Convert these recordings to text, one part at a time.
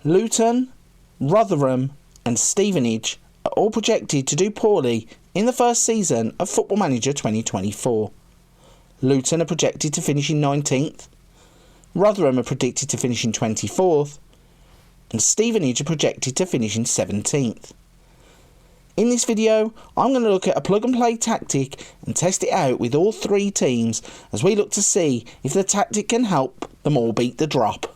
Luton, Rotherham and Stevenage are all projected to do poorly in the first season of Football Manager 2024. Luton are projected to finish in 19th, Rotherham are predicted to finish in 24th, and Stevenage are projected to finish in 17th. In this video, I'm going to look at a plug and play tactic and test it out with all three teams as we look to see if the tactic can help them all beat the drop.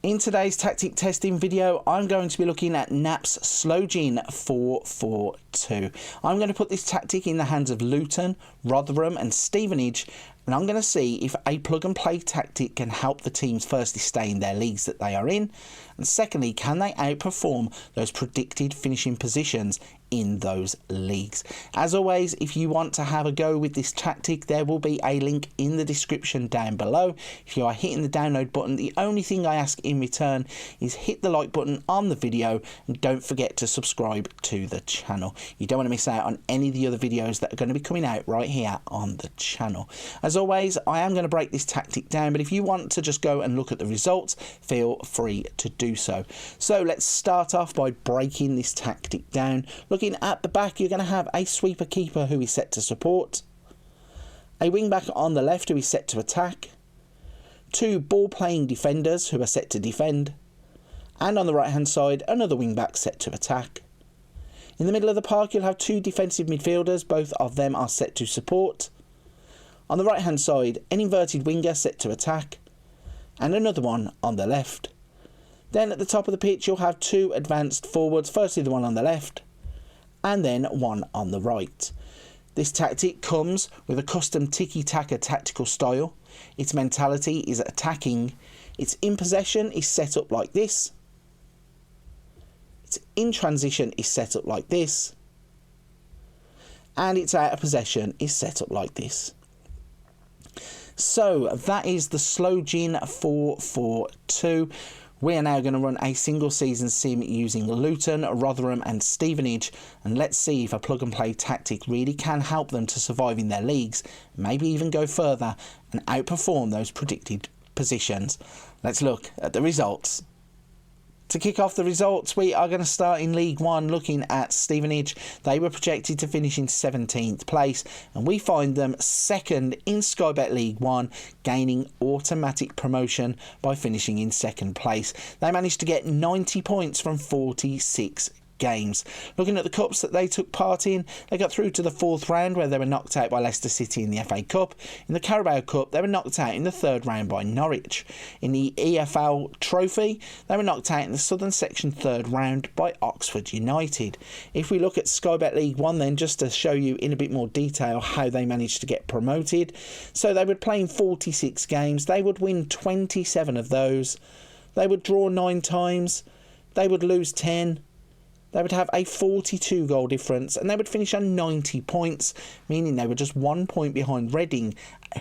In today's tactic testing video, I'm going to be looking at Knap SLOE GIN 442. I'm going to put this tactic in the hands of Luton, Rotherham and Stevenage, and I'm going to see if a plug and play tactic can help the teams firstly stay in their leagues that they are in, and secondly, can they outperform those predicted finishing positions in those leagues. As always, if you want to have a go with this tactic, there will be a link in the description down below. If you are hitting the download button, the only thing I ask in return is hit the like button on the video and don't forget to subscribe to the channel. You don't want to miss out on any of the other videos that are going to be coming out right here on the channel. As always, I am going to break this tactic down, but if you want to just go and look at the results, feel free to do so. So let's start off by breaking this tactic down. Looking at the back, you're going to have a sweeper keeper who is set to support, a wing back on the left who is set to attack, two ball playing defenders who are set to defend, and on the right hand side another wing back set to attack. In the middle of the park you'll have two defensive midfielders, both of them are set to support. On the right hand side an inverted winger set to attack, and another one on the left. Then at the top of the pitch you'll have two advanced forwards, firstly the one on the left and then one on the right. This tactic comes with a custom tiki-taka tactical style. Its mentality is attacking. Its in possession is set up like this. Its in transition is set up like this. And its out of possession is set up like this. So that is the SLOE GIN 442. We are now going to run a single season sim using Luton, Rotherham and Stevenage, and let's see if a plug and play tactic really can help them to survive in their leagues, maybe even go further and outperform those predicted positions. Let's look at the results. To kick off the results, we are going to start in League One looking at Stevenage. They were projected to finish in 17th place and we find them second in Sky Bet League One, gaining automatic promotion by finishing in second place. They managed to get 90 points from 46 games. Looking at the cups that they took part in, they got through to the fourth round where they were knocked out by Leicester City in the FA Cup. In the Carabao Cup, they were knocked out in the third round by Norwich. In the EFL Trophy, they were knocked out in the Southern Section third round by Oxford United. If we look at Sky Bet League One then, just to show you in a bit more detail how they managed to get promoted. So they would play in 46 games, they would win 27 of those, they would draw 9 times, they would lose 10, they would have a 42 goal difference and they would finish on 90 points, meaning they were just 1 point behind Reading,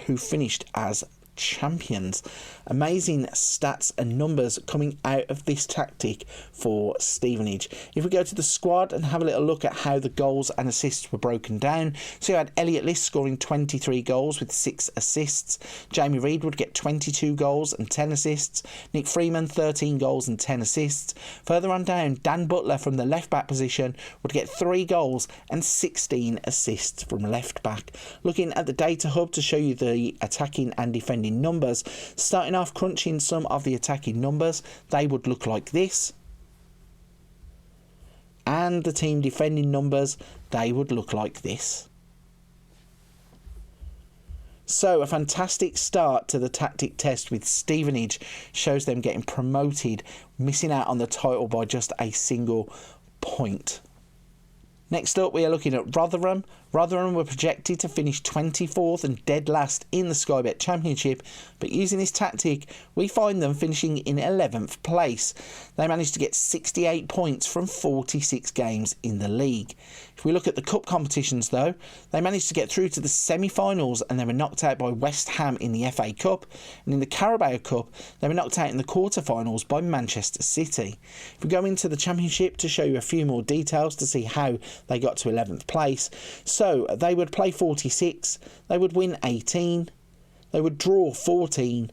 who finished as champions. Amazing stats and numbers coming out of this tactic for Stevenage. If we go to the squad and have a little look at how the goals and assists were broken down, so you had Elliot List scoring 23 goals with 6 assists, Jamie Reid would get 22 goals and 10 assists, Nick Freeman 13 goals and 10 assists. Further on down, Dan Butler from the left back position would get 3 goals and 16 assists from left back. Looking at the data hub to show you the attacking and defending numbers, starting off crunching some of the attacking numbers, they would look like this, and the team defending numbers, they would look like this. So a fantastic start to the tactic test with Stevenage, shows them getting promoted, missing out on the title by just a single point. Next up, we are looking at Rotherham. Rotherham were projected to finish 24th and dead last in the Sky Bet Championship, but using this tactic, we find them finishing in 11th place. They managed to get 68 points from 46 games in the league. If we look at the cup competitions though, they managed to get through to the semi-finals and they were knocked out by West Ham in the FA Cup, and in the Carabao Cup, they were knocked out in the quarter-finals by Manchester City. If we go into the Championship to show you a few more details to see how they got to 11th place, so they would play 46, they would win 18, they would draw 14,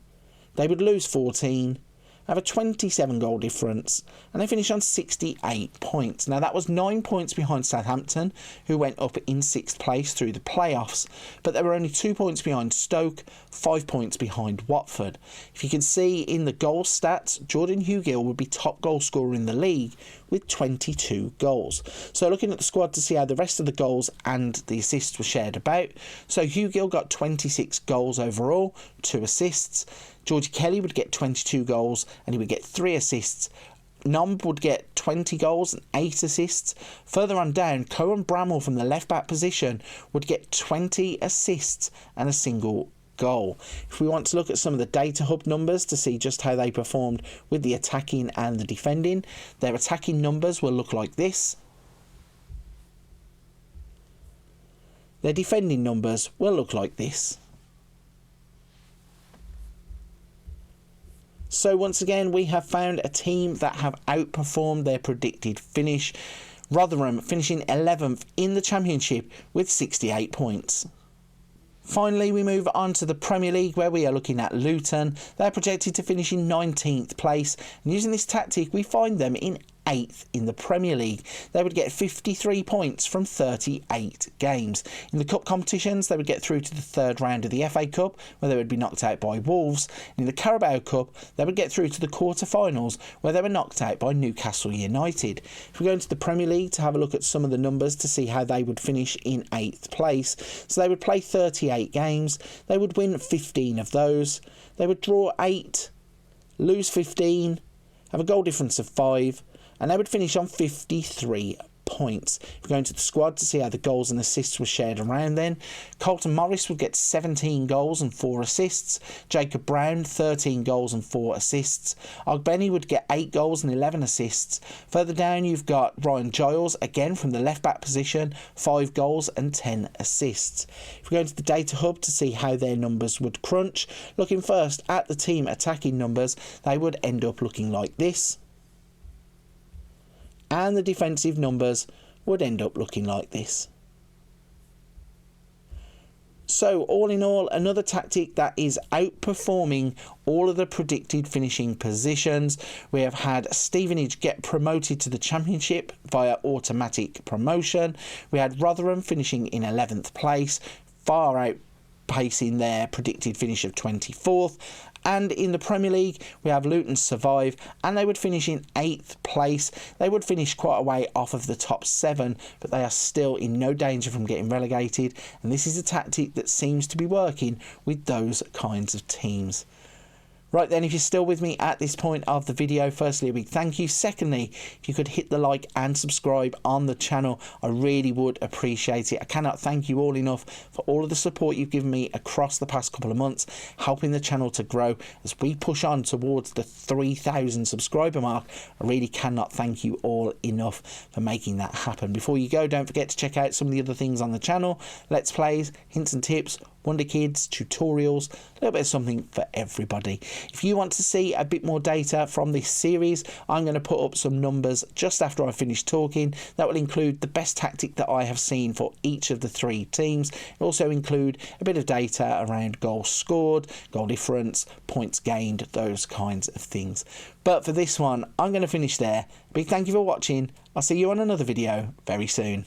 they would lose 14, have a 27 goal difference, and they finish on 68 points. Now that was 9 points behind Southampton, who went up in 6th place through the playoffs, but they were only 2 points behind Stoke, 5 points behind Watford. If you can see in the goal stats, Jordan Hugill would be top goal scorer in the league with 22 goals. So looking at the squad to see how the rest of the goals and the assists were shared about. So Hugill got 26 goals overall, 2 assists. Georgie Kelly would get 22 goals and he would get 3 assists. Nomb would get 20 goals and 8 assists. Further on down, Cohen Bramall from the left back position would get 20 assists and a single goal. If we want to look at some of the data hub numbers to see just how they performed with the attacking and the defending, their attacking numbers will look like this. Their defending numbers will look like this. So once again, we have found a team that have outperformed their predicted finish. Rotherham finishing 11th in the Championship with 68 points. Finally, we move on to the Premier League, where we are looking at Luton. They're projected to finish in 19th place, and using this tactic we find them in 8th in the Premier League. They would get 53 points from 38 games. In the cup competitions, they would get through to the 3rd round of the FA Cup, where they would be knocked out by Wolves. And in the Carabao Cup, they would get through to the quarter-finals, where they were knocked out by Newcastle United. If we go into the Premier League to have a look at some of the numbers to see how they would finish in 8th place. So they would play 38 games, they would win 15 of those, they would draw 8, lose 15, have a goal difference of 5, and they would finish on 53 points. If we go into the squad to see how the goals and assists were shared around then, Colton Morris would get 17 goals and 4 assists. Jacob Brown, 13 goals and 4 assists. Ogbenny would get 8 goals and 11 assists. Further down you've got Ryan Giles, again from the left back position, 5 goals and 10 assists. If we go into the data hub to see how their numbers would crunch, looking first at the team attacking numbers, they would end up looking like this. And the defensive numbers would end up looking like this. So all in all, another tactic that is outperforming all of the predicted finishing positions. We have had Stevenage get promoted to the Championship via automatic promotion. We had Rotherham finishing in 11th place, far outpacing their predicted finish of 24th. And in the Premier League, we have Luton survive, and they would finish in 8th place. They would finish quite a way off of the top 7, but they are still in no danger from getting relegated. And this is a tactic that seems to be working with those kinds of teams. Right then, if you're still with me at this point of the video, firstly a big thank you. Secondly, if you could hit the like and subscribe on the channel, I really would appreciate it. I cannot thank you all enough for all of the support you've given me across the past couple of months, helping the channel to grow as we push on towards the 3,000 subscriber mark. I really cannot thank you all enough for making that happen. Before you go, don't forget to check out some of the other things on the channel: Let's Plays, hints and tips, Wonder Kids, tutorials, a little bit of something for everybody. If you want to see a bit more data from this series, I'm going to put up some numbers just after I finish talking. That will include the best tactic that I have seen for each of the 3 teams. It will also include a bit of data around goals scored, goal difference, points gained, those kinds of things. But for this one, I'm going to finish there. Big thank you for watching. I'll see you on another video very soon.